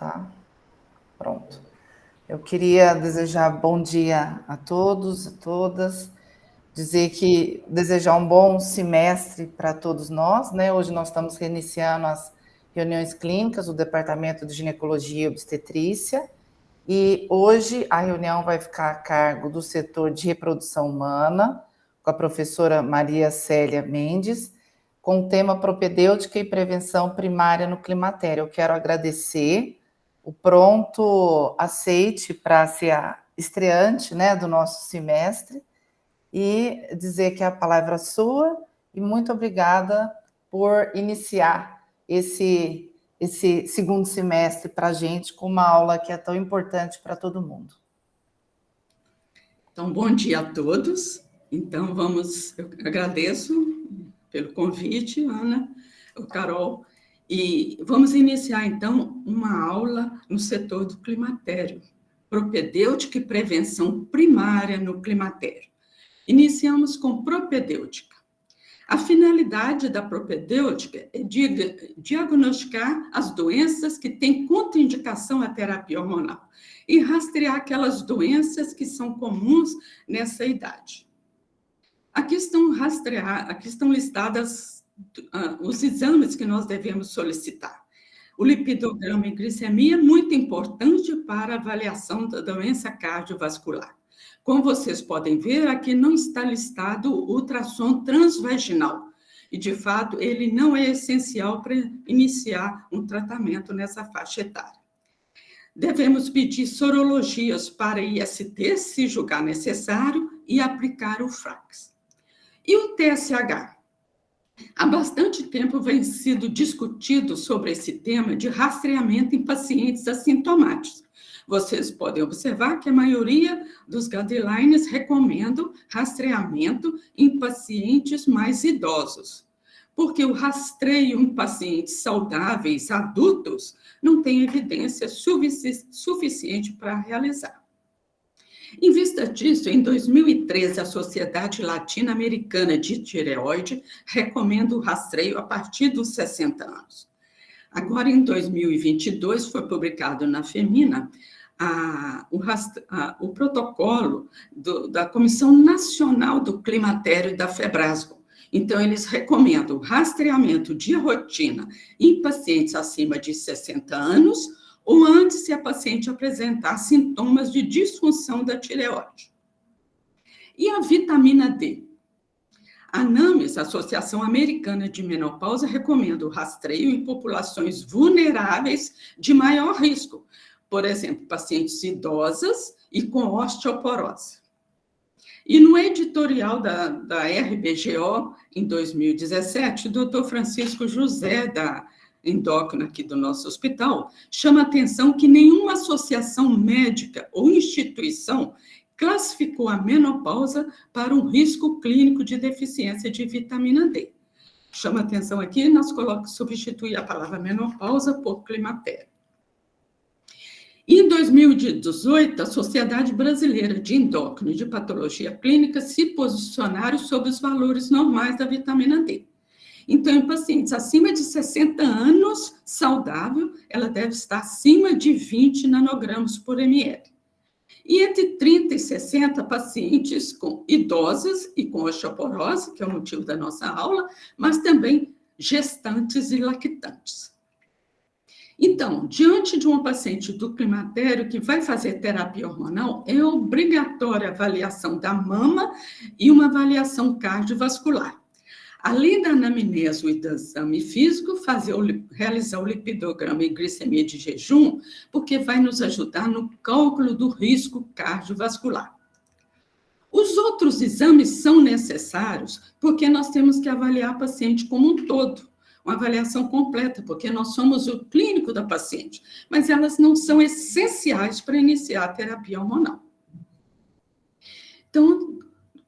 Tá, pronto. Eu queria desejar bom dia a todos, a todas, desejar um bom semestre para todos nós, né? Hoje nós estamos reiniciando as reuniões clínicas do Departamento de Ginecologia e Obstetrícia, e hoje a reunião vai ficar a cargo do setor de reprodução humana, com a professora Maria Célia Mendes, com o tema propedêutica e prevenção primária no climatério. Eu quero agradecer o pronto aceite para ser a estreante, né, do nosso semestre e dizer que a palavra é sua e muito obrigada por iniciar esse segundo semestre para a gente com uma aula que é tão importante para todo mundo. Então, bom dia a todos. Então, eu agradeço pelo convite, Ana, Carol, e vamos iniciar, então, uma aula no setor do climatério, propedêutica e prevenção primária no climatério. Iniciamos com propedêutica. A finalidade da propedêutica é diagnosticar as doenças que têm contraindicação à terapia hormonal e rastrear aquelas doenças que são comuns nessa idade. Aqui estão listadas os exames que nós devemos solicitar. O lipidograma e glicemia é muito importante para a avaliação da doença cardiovascular. Como vocês podem ver, aqui não está listado o ultrassom transvaginal. E, de fato, ele não é essencial para iniciar um tratamento nessa faixa etária. Devemos pedir sorologias para IST, se julgar necessário, e aplicar o FRAX. E o TSH? Há bastante tempo vem sido discutido sobre esse tema de rastreamento em pacientes assintomáticos. Vocês podem observar que a maioria dos guidelines recomendam rastreamento em pacientes mais idosos, porque o rastreio em pacientes saudáveis, adultos, não tem evidência suficiente para realizar. Em vista disso, em 2013, a Sociedade Latino-Americana de Tireoide recomenda o rastreio a partir dos 60 anos. Agora, em 2022, foi publicado na Femina o protocolo da Comissão Nacional do Climatério e da Febrasgo. Então, eles recomendam o rastreamento de rotina em pacientes acima de 60 anos ou antes se a paciente apresentar sintomas de disfunção da tireoide. E a vitamina D? A ANAMES, a Associação Americana de Menopausa, recomenda o rastreio em populações vulneráveis de maior risco, por exemplo, pacientes idosas e com osteoporose. E no editorial da RBGO, em 2017, o doutor Francisco José, da endócrina aqui do nosso hospital, chama a atenção que nenhuma associação médica ou instituição classificou a menopausa para um risco clínico de deficiência de vitamina D. Chama a atenção aqui, nós substituir a palavra menopausa por climatério. Em 2018, a Sociedade Brasileira de Endócrino e de Patologia Clínica se posicionaram sobre os valores normais da vitamina D. Então, em pacientes acima de 60 anos, saudável, ela deve estar acima de 20 nanogramas por ml. E entre 30 e 60 pacientes com idosas e com osteoporose, que é o motivo da nossa aula, mas também gestantes e lactantes. Então, diante de uma paciente do climatério que vai fazer terapia hormonal, é obrigatória a avaliação da mama e uma avaliação cardiovascular. Além da anamnese e do exame físico, realizar o lipidograma e glicemia de jejum, porque vai nos ajudar no cálculo do risco cardiovascular. Os outros exames são necessários porque nós temos que avaliar a paciente como um todo, uma avaliação completa, porque nós somos o clínico da paciente, mas elas não são essenciais para iniciar a terapia hormonal. Então,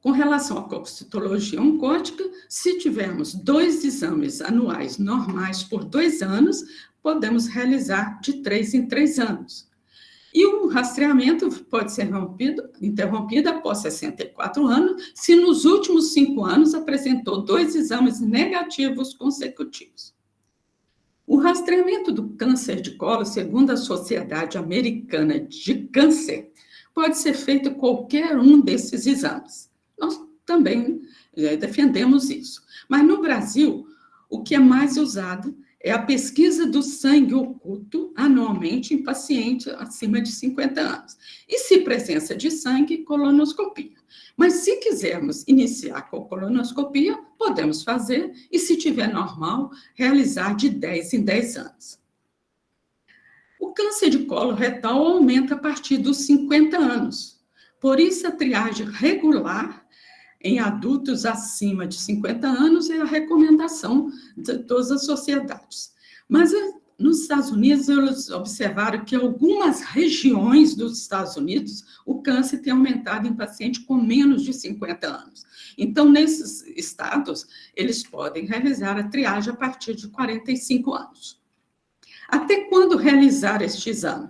com relação à cocitologia oncótica, se tivermos 2 exames anuais normais por 2 anos, podemos realizar de 3 em 3 anos. E o rastreamento pode ser interrompido após 64 anos, se nos últimos 5 anos apresentou 2 exames negativos consecutivos. O rastreamento do câncer de colo, segundo a Sociedade Americana de Câncer, pode ser feito qualquer um desses exames. Nós também defendemos isso. Mas no Brasil, o que é mais usado é a pesquisa do sangue oculto anualmente em pacientes acima de 50 anos. E se presença de sangue, colonoscopia. Mas se quisermos iniciar com colonoscopia, podemos fazer, e se tiver normal, realizar de 10 em 10 anos. O câncer de colo retal aumenta a partir dos 50 anos. Por isso, a triagem regular em adultos acima de 50 anos é a recomendação de todas as sociedades. Mas nos Estados Unidos, eles observaram que em algumas regiões dos Estados Unidos, o câncer tem aumentado em pacientes com menos de 50 anos. Então, nesses estados, eles podem realizar a triagem a partir de 45 anos. Até quando realizar este exame?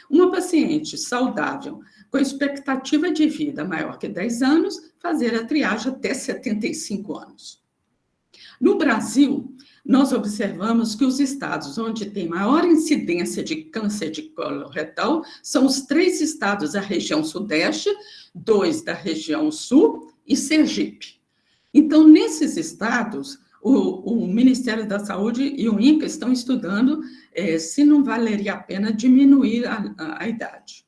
Uma paciente saudável, com expectativa de vida maior que 10 anos, fazer a triagem até 75 anos. No Brasil, nós observamos que os estados onde tem maior incidência de câncer de colo retal são os 3 estados da região sudeste, 2 da região sul e Sergipe. Então, nesses estados, o Ministério da Saúde e o INCA estão estudando se não valeria a pena diminuir a idade.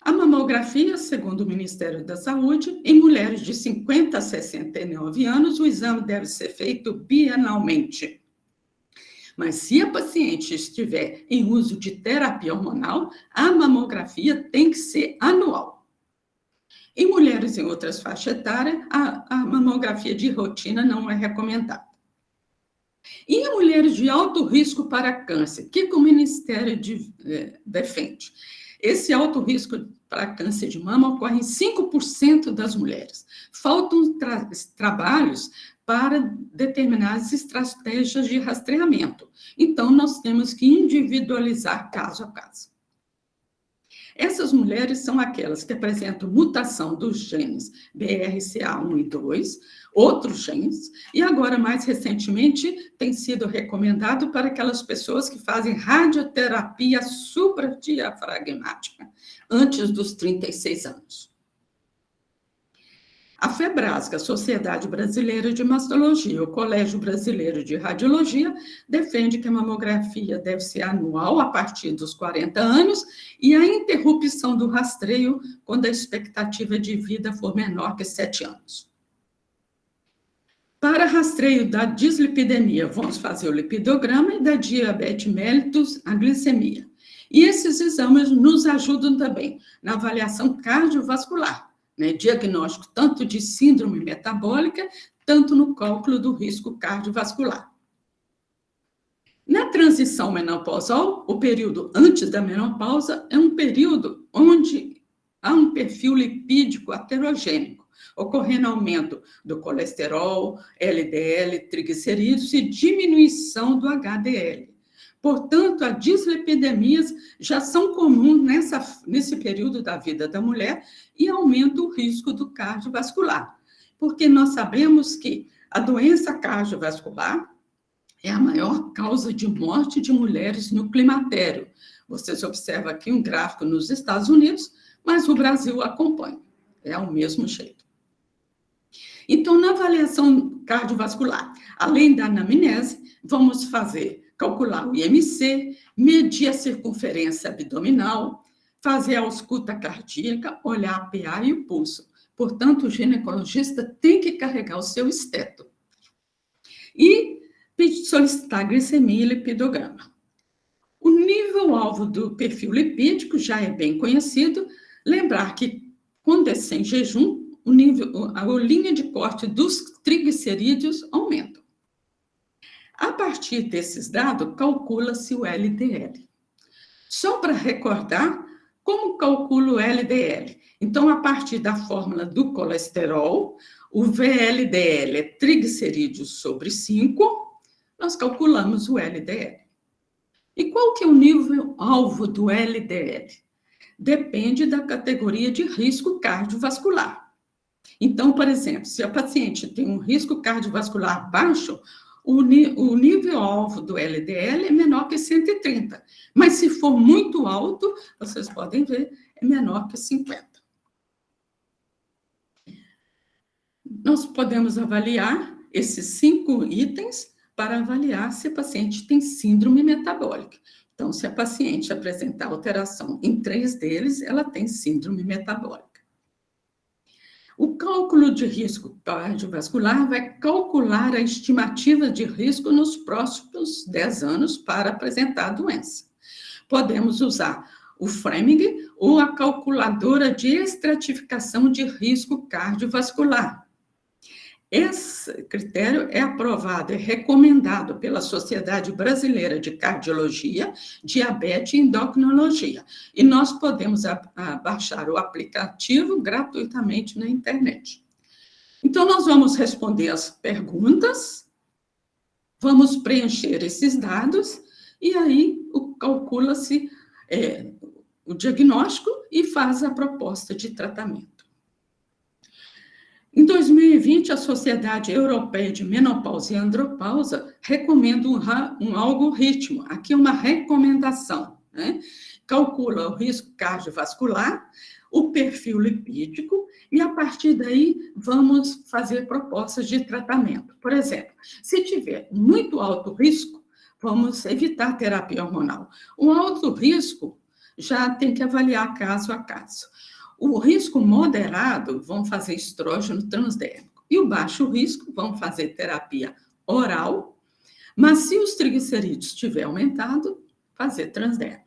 A mamografia, segundo o Ministério da Saúde, em mulheres de 50 a 69 anos, o exame deve ser feito bienalmente. Mas se a paciente estiver em uso de terapia hormonal, a mamografia tem que ser anual. Em mulheres em outras faixas etárias, a mamografia de rotina não é recomendada. E em mulheres de alto risco para câncer, o que o Ministério defende? Esse alto risco para câncer de mama ocorre em 5% das mulheres. Faltam trabalhos para determinar as estratégias de rastreamento. Então, nós temos que individualizar caso a caso. Essas mulheres são aquelas que apresentam mutação dos genes BRCA1 e 2, outros genes, e agora, mais recentemente, tem sido recomendado para aquelas pessoas que fazem radioterapia supradiafragmática, antes dos 36 anos. A FEBRASG, a Sociedade Brasileira de Mastologia, o Colégio Brasileiro de Radiologia, defende que a mamografia deve ser anual a partir dos 40 anos e a interrupção do rastreio quando a expectativa de vida for menor que 7 anos. Para rastreio da dislipidemia, vamos fazer o lipidograma e da diabetes mellitus, a glicemia. E esses exames nos ajudam também na avaliação cardiovascular, diagnóstico tanto de síndrome metabólica, tanto no cálculo do risco cardiovascular. Na transição menopausal, o período antes da menopausa é um período onde há um perfil lipídico heterogênico, ocorrendo aumento do colesterol, LDL, triglicerídeos e diminuição do HDL. Portanto, as dislipidemias já são comuns nesse período da vida da mulher e aumenta o risco do cardiovascular, porque nós sabemos que a doença cardiovascular é a maior causa de morte de mulheres no climatério. Vocês observam aqui um gráfico nos Estados Unidos, mas o Brasil acompanha, é ao mesmo jeito. Então, na avaliação cardiovascular, além da anamnese, vamos calcular o IMC, medir a circunferência abdominal, fazer a ausculta cardíaca, olhar a PA e o pulso. Portanto, o ginecologista tem que carregar o seu esteto. E solicitar glicemia e lipidograma. O nível-alvo do perfil lipídico já é bem conhecido. Lembrar que, quando é sem jejum, a linha de corte dos triglicerídeos aumenta. A partir desses dados, calcula-se o LDL. Só para recordar, como calcula o LDL? Então, a partir da fórmula do colesterol, o VLDL é triglicerídeos sobre 5, nós calculamos o LDL. E qual que é o nível-alvo do LDL? Depende da categoria de risco cardiovascular. Então, por exemplo, se a paciente tem um risco cardiovascular baixo, o nível-alvo do LDL é menor que 130, mas se for muito alto, vocês podem ver, é menor que 50. Nós podemos avaliar esses 5 itens para avaliar se a paciente tem síndrome metabólica. Então, se a paciente apresentar alteração em 3 deles, ela tem síndrome metabólica. O cálculo de risco cardiovascular vai calcular a estimativa de risco nos próximos 10 anos para apresentar a doença. Podemos usar o Fleming ou a calculadora de estratificação de risco cardiovascular. Esse critério é aprovado e recomendado pela Sociedade Brasileira de Cardiologia, Diabetes e Endocrinologia. E nós podemos baixar o aplicativo gratuitamente na internet. Então, nós vamos responder as perguntas, vamos preencher esses dados, e aí calcula-se o diagnóstico e faz a proposta de tratamento. Em 2020, a Sociedade Europeia de Menopausa e Andropausa recomenda um algoritmo, aqui uma recomendação, né? Calcula o risco cardiovascular, o perfil lipídico, e a partir daí vamos fazer propostas de tratamento. Por exemplo, se tiver muito alto risco, vamos evitar terapia hormonal. O alto risco já tem que avaliar caso a caso. O risco moderado, vão fazer estrógeno transdérmico. E o baixo risco, vão fazer terapia oral. Mas se os triglicerídeos estiver aumentado, fazer transdérmico.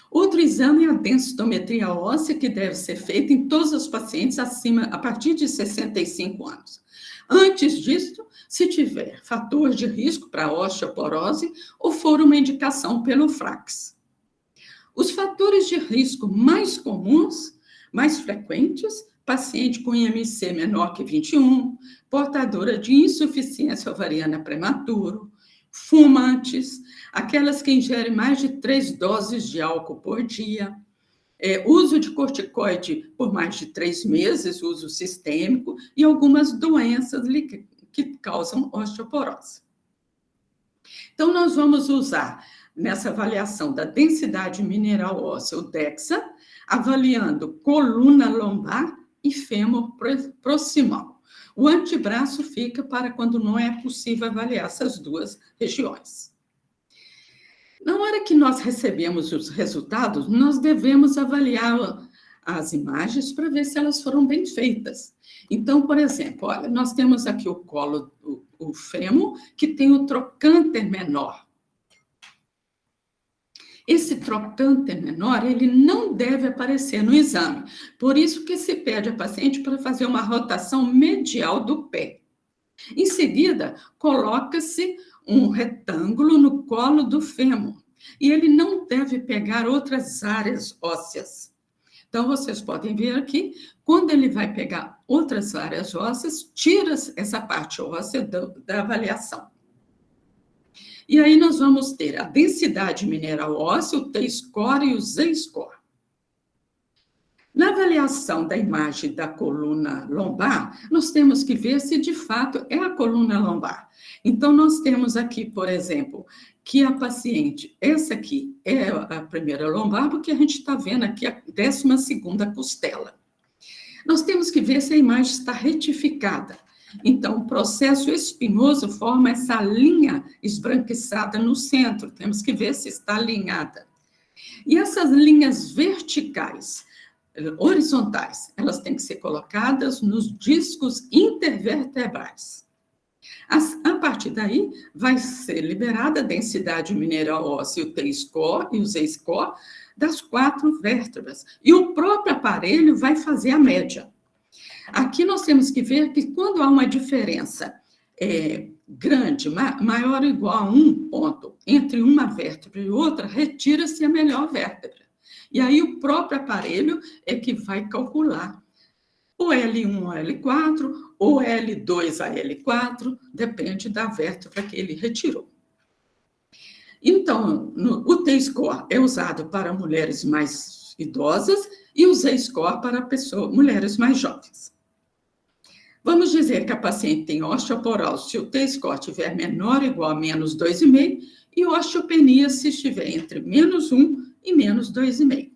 Outro exame é a densitometria óssea, que deve ser feita em todos os pacientes a partir de 65 anos. Antes disso, se tiver fator de risco para osteoporose ou for uma indicação pelo FRAX. Os fatores de risco mais comuns, mais frequentes, paciente com IMC menor que 21, portadora de insuficiência ovariana prematuro, fumantes, aquelas que ingerem mais de 3 doses de álcool por dia, uso de corticoide por mais de 3 meses, uso sistêmico, e algumas doenças que causam osteoporose. Então, nós vamos usar nessa avaliação da densidade mineral óssea, o DEXA, avaliando coluna lombar e fêmur proximal. O antebraço fica para quando não é possível avaliar essas 2 regiões. Na hora que nós recebemos os resultados, nós devemos avaliar as imagens para ver se elas foram bem feitas. Então, por exemplo, olha, nós temos aqui o colo, o fêmur, que tem o trocânter menor. Esse trocânter menor, ele não deve aparecer no exame. Por isso que se pede a paciente para fazer uma rotação medial do pé. Em seguida, coloca-se um retângulo no colo do fêmur. E ele não deve pegar outras áreas ósseas. Então, vocês podem ver aqui, quando ele vai pegar outras áreas ósseas, tira essa parte óssea da avaliação. E aí nós vamos ter a densidade mineral óssea, o T-score e o Z-score. Na avaliação da imagem da coluna lombar, nós temos que ver se de fato é a coluna lombar. Então, nós temos aqui, por exemplo, que a paciente, essa aqui é a primeira lombar, porque a gente está vendo aqui a 12ª costela. Nós temos que ver se a imagem está retificada. Então, o processo espinhoso forma essa linha esbranquiçada no centro. Temos que ver se está alinhada. E essas linhas verticais, horizontais, elas têm que ser colocadas nos discos intervertebrais. A partir daí, vai ser liberada a densidade mineral óssea, o T-score e o Z-score, das 4 vértebras. E o próprio aparelho vai fazer a média. Aqui nós temos que ver que quando há uma diferença grande, maior ou igual a 1 ponto entre uma vértebra e outra, retira-se a melhor vértebra. E aí o próprio aparelho é que vai calcular o L1 a L4, ou L2 a L4, depende da vértebra que ele retirou. Então, o T-score é usado para mulheres mais idosas e o Z-score para mulheres mais jovens. Vamos dizer que a paciente tem osteoporose se o T-score estiver menor ou igual a menos 2,5 e osteopenia se estiver entre -1 e -2,5.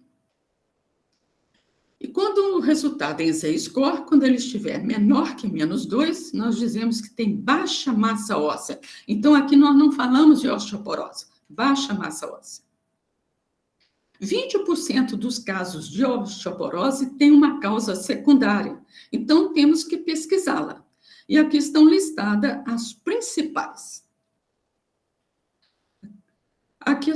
E quando o resultado em Z-score, quando ele estiver menor que -2, nós dizemos que tem baixa massa óssea. Então, aqui nós não falamos de osteoporose, baixa massa óssea. 20% dos casos de osteoporose tem uma causa secundária, então temos que pesquisá-la. E aqui estão listadas as principais. Aqui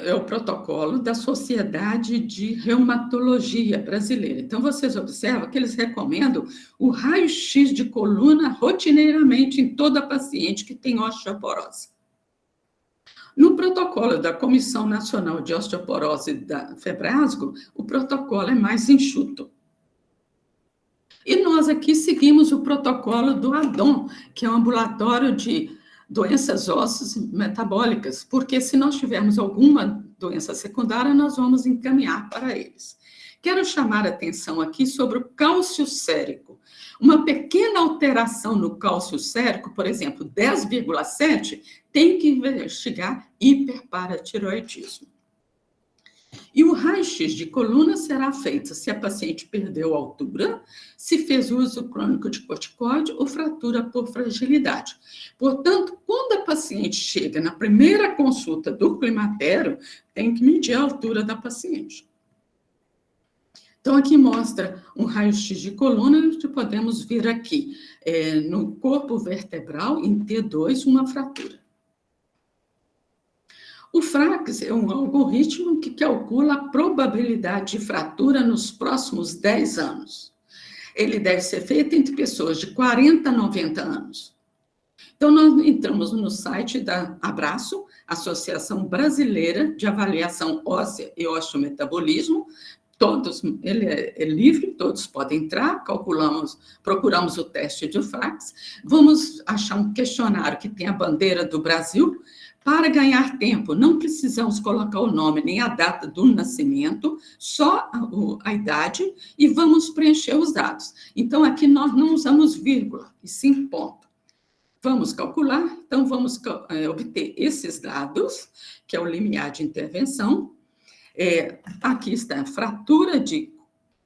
é o protocolo da Sociedade de Reumatologia Brasileira. Então, vocês observam que eles recomendam o raio-x de coluna rotineiramente em toda paciente que tem osteoporose. No protocolo da Comissão Nacional de Osteoporose da Febrasgo, o protocolo é mais enxuto. E nós aqui seguimos o protocolo do ADOM, que é um ambulatório de doenças ósseas metabólicas, porque se nós tivermos alguma doença secundária, nós vamos encaminhar para eles. Quero chamar a atenção aqui sobre o cálcio sérico. Uma pequena alteração no cálcio sérico, por exemplo, 10,7, tem que investigar hiperparatiroidismo. E o raio-x de coluna será feito se a paciente perdeu altura, se fez uso crônico de corticoide ou fratura por fragilidade. Portanto, quando a paciente chega na primeira consulta do climatério, tem que medir a altura da paciente. Então, aqui mostra um raio-x de coluna, que podemos ver aqui, no corpo vertebral, em T2, uma fratura. O FRAX é um algoritmo que calcula a probabilidade de fratura nos próximos 10 anos. Ele deve ser feito entre pessoas de 40 a 90 anos. Então, nós entramos no site da Abraço, Associação Brasileira de Avaliação Óssea e Osteometabolismo. Ele é livre, todos podem entrar, procuramos o teste de FRAX, vamos achar um questionário que tem a bandeira do Brasil. Para ganhar tempo, não precisamos colocar o nome nem a data do nascimento, só a idade, e vamos preencher os dados. Então, aqui nós não usamos vírgula, e sim ponto. Vamos calcular, então vamos obter esses dados, que é o limiar de intervenção. Aqui está a fratura de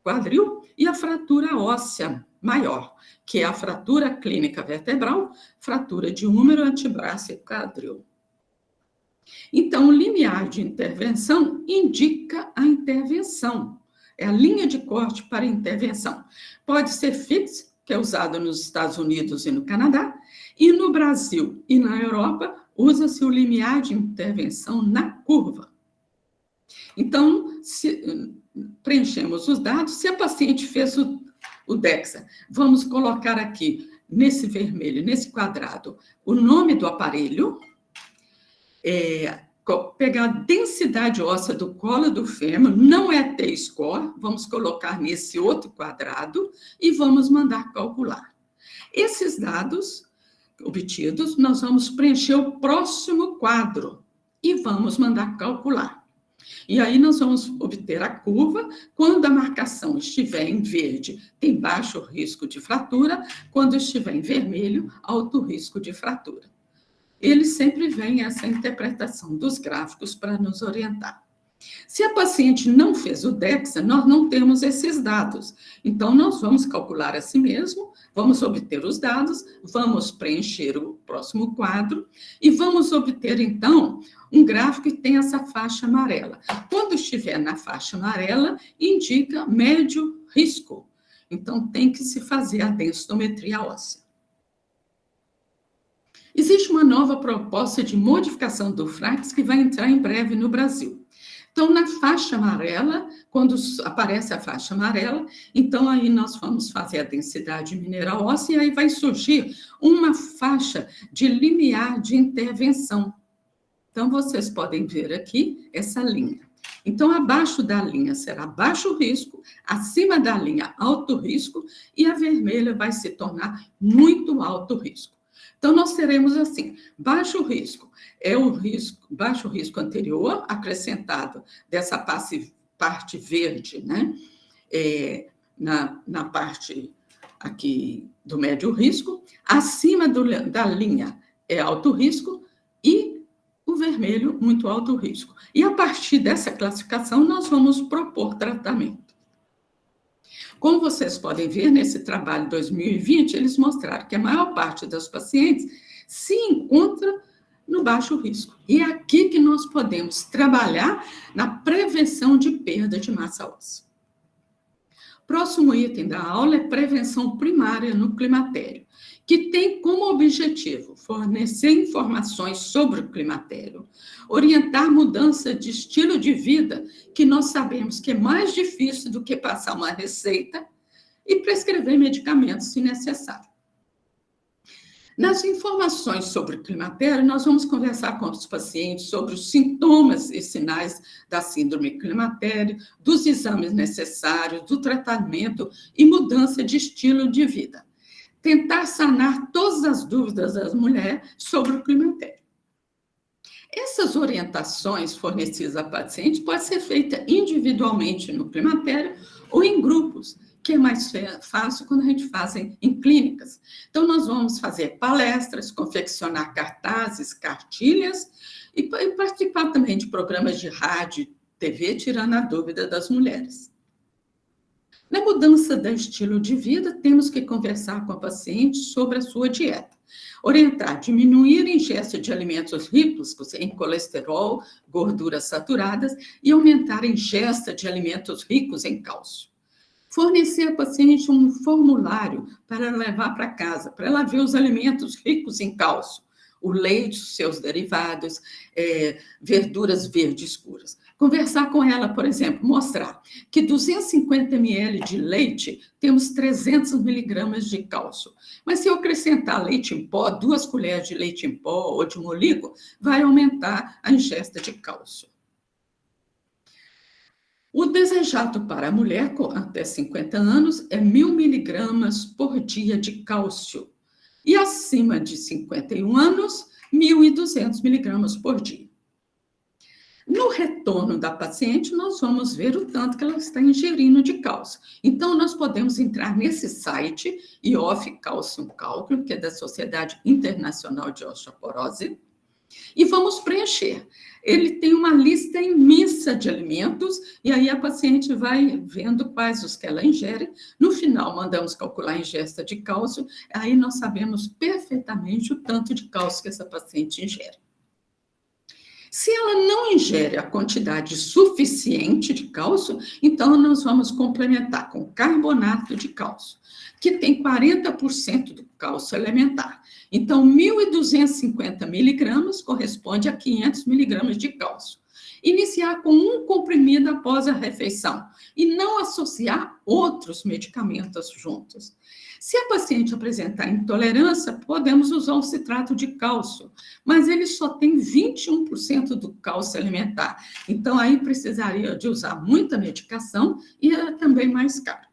quadril e a fratura óssea maior, que é a fratura clínica vertebral, fratura de húmero, antebraço e quadril. Então, o limiar de intervenção indica a intervenção. É a linha de corte para intervenção. Pode ser fixo, que é usado nos Estados Unidos e no Canadá, e no Brasil e na Europa, usa-se o limiar de intervenção na curva. Então, preenchemos os dados. Se a paciente fez o DEXA, vamos colocar aqui, nesse vermelho, nesse quadrado, o nome do aparelho, pegar a densidade óssea do colo do fêmur, não é T-score, vamos colocar nesse outro quadrado e vamos mandar calcular. Esses dados obtidos, nós vamos preencher o próximo quadro e vamos mandar calcular. E aí nós vamos obter a curva. Quando a marcação estiver em verde, tem baixo risco de fratura. Quando estiver em vermelho, alto risco de fratura. Ele sempre vem essa interpretação dos gráficos para nos orientar. Se a paciente não fez o DEXA, nós não temos esses dados. Então, nós vamos calcular a si mesmo, vamos obter os dados, vamos preencher o próximo quadro e vamos obter, então, um gráfico que tem essa faixa amarela. Quando estiver na faixa amarela, indica médio risco. Então, tem que se fazer a densitometria óssea. Existe uma nova proposta de modificação do FRAX que vai entrar em breve no Brasil. Então, na faixa amarela, quando aparece a faixa amarela, então aí nós vamos fazer a densidade mineral óssea e aí vai surgir uma faixa de limiar de intervenção. Então, vocês podem ver aqui essa linha. Então, abaixo da linha será baixo risco, acima da linha alto risco e a vermelha vai se tornar muito alto risco. Então, nós teremos assim, baixo risco é o baixo risco anterior, acrescentado dessa parte verde, né? Na parte aqui do médio risco, acima da linha é alto risco e o vermelho, muito alto risco. E a partir dessa classificação, nós vamos propor tratamento. Como vocês podem ver, nesse trabalho 2020, eles mostraram que a maior parte das pacientes se encontra no baixo risco. E é aqui que nós podemos trabalhar na prevenção de perda de massa óssea. Próximo item da aula é prevenção primária no climatério, que tem como objetivo fornecer informações sobre o climatério, orientar mudança de estilo de vida, que nós sabemos que é mais difícil do que passar uma receita, e prescrever medicamentos se necessário. Nas informações sobre o climatério, nós vamos conversar com os pacientes sobre os sintomas e sinais da síndrome climatério, dos exames necessários, do tratamento e mudança de estilo de vida. Tentar sanar todas as dúvidas das mulheres sobre o climatério. Essas orientações fornecidas a pacientes podem ser feitas individualmente no climatério ou em grupos, que é mais fácil quando a gente faz em clínicas. Então, nós vamos fazer palestras, confeccionar cartazes, cartilhas e participar também de programas de rádio, TV, tirando a dúvida das mulheres. Na mudança do estilo de vida, temos que conversar com a paciente sobre a sua dieta. Orientar, diminuir a ingesta de alimentos ricos em colesterol, gorduras saturadas e aumentar a ingesta de alimentos ricos em cálcio. Fornecer à paciente um formulário para levar para casa, para ela ver os alimentos ricos em cálcio, o leite, os seus derivados, verduras verdes escuras. Conversar com ela, por exemplo, mostrar que 250 ml de leite temos 300 miligramas de cálcio. Mas se eu acrescentar leite em pó, 2 colheres de leite em pó ou de molico, vai aumentar a ingesta de cálcio. O desejado para a mulher com até 50 anos é 1.000 miligramas por dia de cálcio. E acima de 51 anos, 1.200 miligramas por dia. No retorno da paciente, nós vamos ver o tanto que ela está ingerindo de cálcio. Então, nós podemos entrar nesse site, IOF Calcium Cálculo, que é da Sociedade Internacional de Osteoporose, e vamos preencher. Ele tem uma lista imensa de alimentos, e aí a paciente vai vendo quais os que ela ingere. No final, mandamos calcular a ingesta de cálcio, aí nós sabemos perfeitamente o tanto de cálcio que essa paciente ingere. Se ela não ingere a quantidade suficiente de cálcio, então nós vamos complementar com carbonato de cálcio, que tem 40% do cálcio elementar. Então, 1.250 miligramas corresponde a 500 miligramas de cálcio. Iniciar com um comprimido após a refeição e não associar outros medicamentos juntos. Se a paciente apresentar intolerância, podemos usar o citrato de cálcio, mas ele só tem 21% do cálcio elementar. Então, aí precisaria de usar muita medicação e é também mais caro.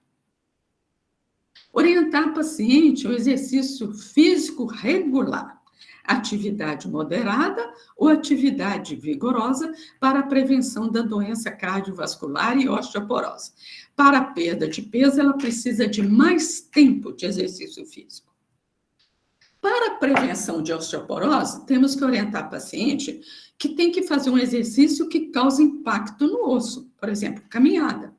Orientar a paciente o exercício físico regular, atividade moderada ou atividade vigorosa para a prevenção da doença cardiovascular e osteoporose. Para a perda de peso, ela precisa de mais tempo de exercício físico. Para a prevenção de osteoporose, temos que orientar a paciente que tem que fazer um exercício que cause impacto no osso, por exemplo, caminhada.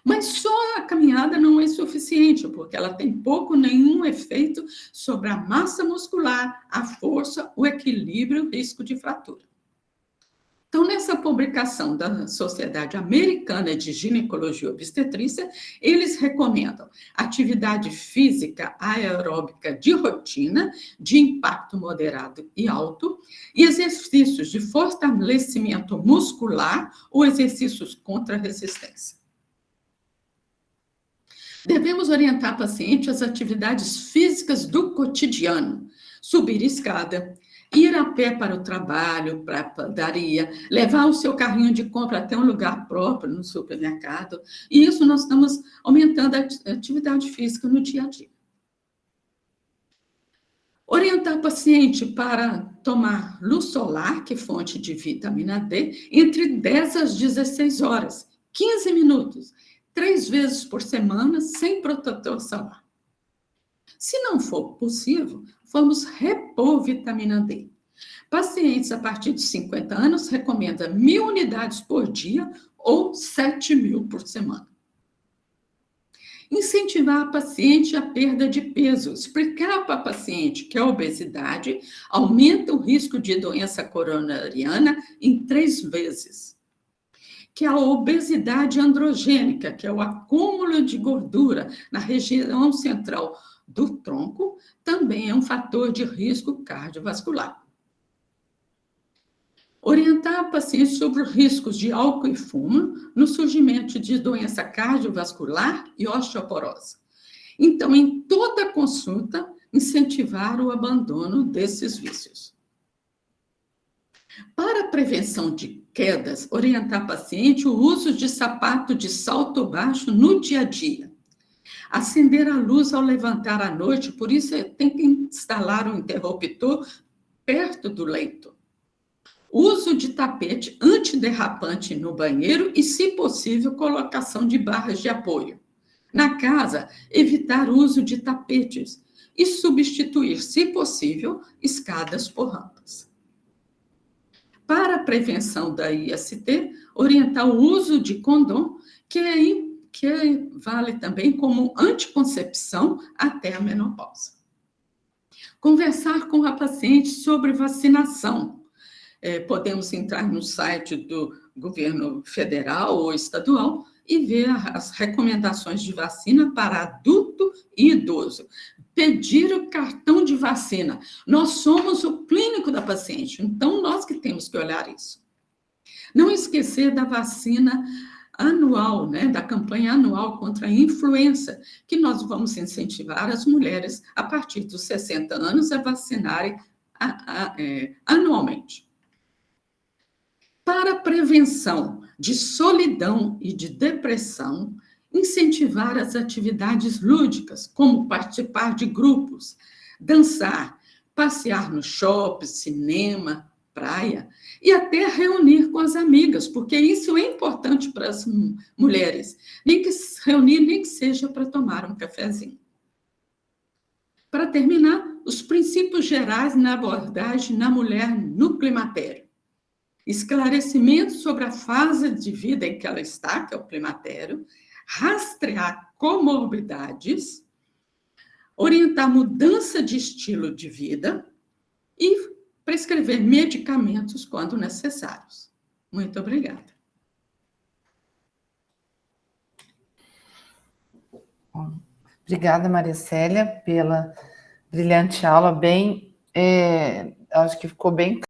Mas só a caminhada não é suficiente, porque ela tem pouco ou nenhum efeito sobre a massa muscular, a força, o equilíbrio e o risco de fratura. Então, nessa publicação da Sociedade Americana de Ginecologia e Obstetrícia, eles recomendam atividade física aeróbica de rotina, de impacto moderado e alto, e exercícios de fortalecimento muscular ou exercícios contra a resistência. Devemos orientar a paciente às atividades físicas do cotidiano, subir escada, ir a pé para o trabalho, para a padaria, levar o seu carrinho de compra até um lugar próprio no supermercado. E isso nós estamos aumentando a atividade física no dia a dia. Orientar o paciente para tomar luz solar, que é fonte de vitamina D, entre 10 às 16 horas, 15 minutos, 3 vezes por semana, sem protetor solar. Se não for possível, vamos repor vitamina D. Pacientes a partir de 50 anos recomenda 1.000 unidades por dia ou 7.000 por semana. Incentivar a paciente a perda de peso. Explicar para a paciente que a obesidade aumenta o risco de doença coronariana em 3 vezes. Que a obesidade androgênica, que é o acúmulo de gordura na região central do tronco, também é um fator de risco cardiovascular. Orientar a paciente sobre os riscos de álcool e fumo no surgimento de doença cardiovascular e osteoporose. Então, em toda consulta, incentivar o abandono desses vícios. Para a prevenção de quedas, orientar a paciente o uso de sapato de salto baixo no dia a dia. Acender a luz ao levantar à noite, por isso tem que instalar um interruptor perto do leito. Uso de tapete antiderrapante no banheiro e, se possível, colocação de barras de apoio. Na casa, evitar o uso de tapetes e substituir, se possível, escadas por rampas. Para a prevenção da IST, orientar o uso de condom, que vale também como anticoncepção até a menopausa. Conversar com a paciente sobre vacinação. Podemos entrar no site do governo federal ou estadual e ver as recomendações de vacina para adulto e idoso. Pedir o cartão de vacina. Nós somos o clínico da paciente, então nós que temos que olhar isso. Não esquecer da vacina anual, da campanha anual contra a influenza, que nós vamos incentivar as mulheres a partir dos 60 anos a vacinarem anualmente. Para a prevenção de solidão e de depressão, incentivar as atividades lúdicas, como participar de grupos, dançar, passear no shopping, cinema, praia, e até reunir com as amigas, porque isso é importante para as mulheres, nem que seja para tomar um cafezinho. Para terminar, os princípios gerais na abordagem na mulher no climatério. Esclarecimento sobre a fase de vida em que ela está, que é o climatério, rastrear comorbidades, orientar mudança de estilo de vida e prescrever medicamentos quando necessários. Muito obrigada. Obrigada, Maria Célia, pela brilhante aula, acho que ficou bem